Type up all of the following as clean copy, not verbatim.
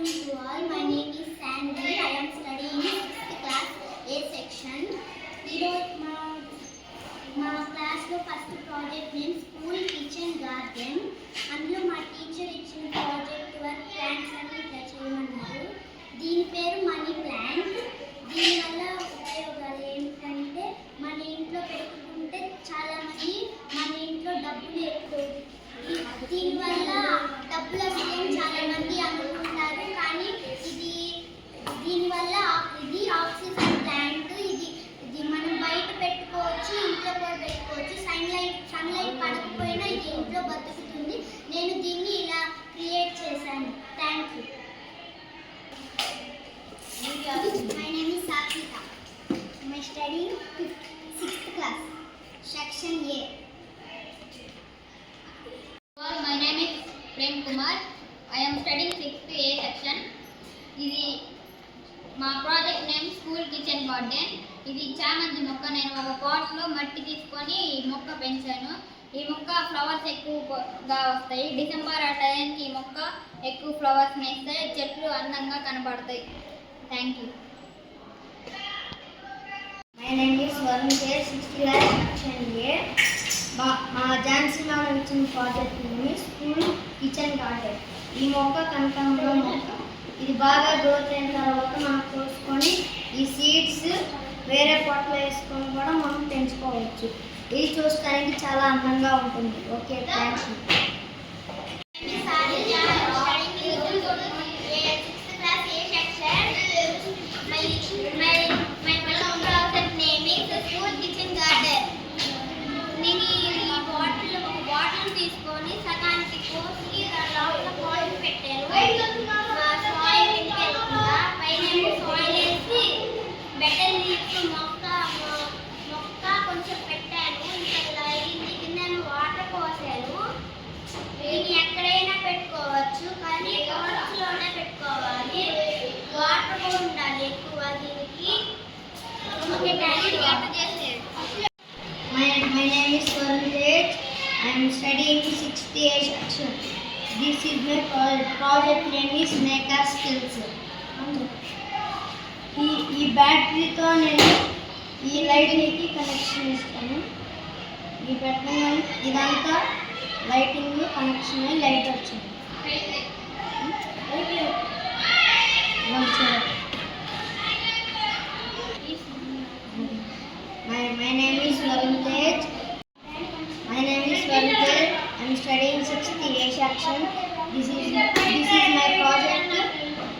afternoon to all. My name is Sandy. I am studying 6th class A section. మా క్లాస్లో first project name school kitchen garden. అందులో మా teacher ఇచ్చిన project work plants అన్ని ఇట్లా చేయమన్నారు. దీని పేరు మనీ ప్లాంట్. దీనివల్ల ఉపయోగాలు ఏంటంటే మన ఇంట్లో పెట్టుకుంటే చాలామంది మన ఇంట్లో డబ్బులు ఎక్కువ. దీనివల్ల డబ్బులు వస్తాయని చాలామంది అనుకుంటారు, కానీ దీనివల్ల ఇది ఆక్సిజన్ ప్లాంట్. ఇది మనం బయట పెట్టుకోవచ్చు, ఇంట్లో కూడా పెట్టుకోవచ్చు. సన్లైట్ పడకపోయినా ఇది ఇంట్లో బతుకుతుంది. నేను దీన్ని ఇలా క్రియేట్ చేశాను. Thank you. My name is Sakshitha. My study 6th class section A. My name is Prem Kumar. I am studying 6th A section. ఇది మా project name school kitchen garden. ఇది చామంతి మొక్క. నేను ఒక పాట్లో మట్టి తీసుకొని మొక్క పెంచాను. ఈ మొక్క ఫ్లవర్స్ ఎక్కువగా వస్తాయి. డిసెంబర్ ఆ టైంకి ఈ మొక్క ఎక్కువ ఫ్లవర్స్ వేస్తాయి. చెట్లు అందంగా కనబడతాయి. Thank you. My name is Varun Tej, 6th class section ఏ. మా ఝాన్సీ మేడం ఇచ్చిన project name school kitchen garden. ఈ మొక్క కనకాంబరం మొక్క. ఇది బాగా గ్రోత్ అయిన తర్వాత మనం కోసుకొని ఈ సీడ్స్ వేరే పొట్టలో వేసుకొని కూడా మనం పెంచుకోవచ్చు. ఇది చూసుకోవడానికి చాలా అందంగా ఉంటుంది. Okay, thank you. తీసుకొని సగానికి కోసి లోపల సాయిల్ పెట్టాను. సాయిల్ వెళ్తుందా పైన సాయిల్ వేసి బెటర్ లీవ్స్ మొక్క కొంచెం పెట్టాను. ఇంకా ఇలా అయింది. కింద వాటర్ పోసాను. దీన్ని ఎక్కడైనా పెట్టుకోవచ్చు, కానీ లోనే పెట్టుకోవాలి. వాటర్ కూడా ఉండాలి ఎక్కువ దీనికి. My name is Varun Tej. I am studying 6th A section. This is my project name is Maker Skills. ఈ బ్యాటరీతో నేను ఈ లైటింగ్కి కనెక్షన్ ఇస్తాను. ఈ పెట్టిన ఇదంతా లైటింగ్ కనెక్షన్ అయ్యి లైట్ వచ్చింది. My name is Varun Tej. I am studying 6th A section. This is my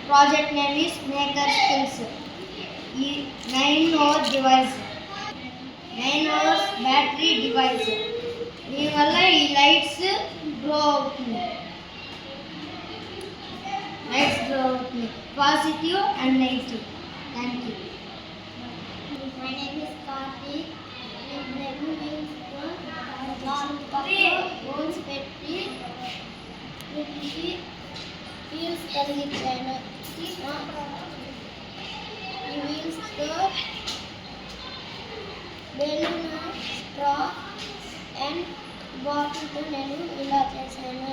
project name is Maker Skills. 9-hour device, 9 hours battery device. దీనివల్ల ఈ లైట్స్ గ్లో అవుతుంది. Positive and negative. Thank you. My name is Karthik. Bones పెట్టి wheels కలిగించాను. ఈ వీల్స్తో balloon, straw and బాటిల్తో నేను ఇలా చేశాను.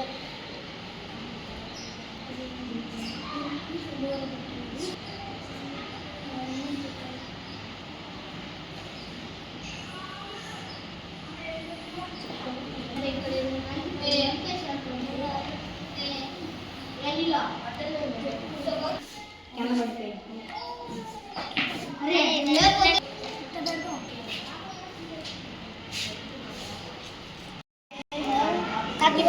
Tapi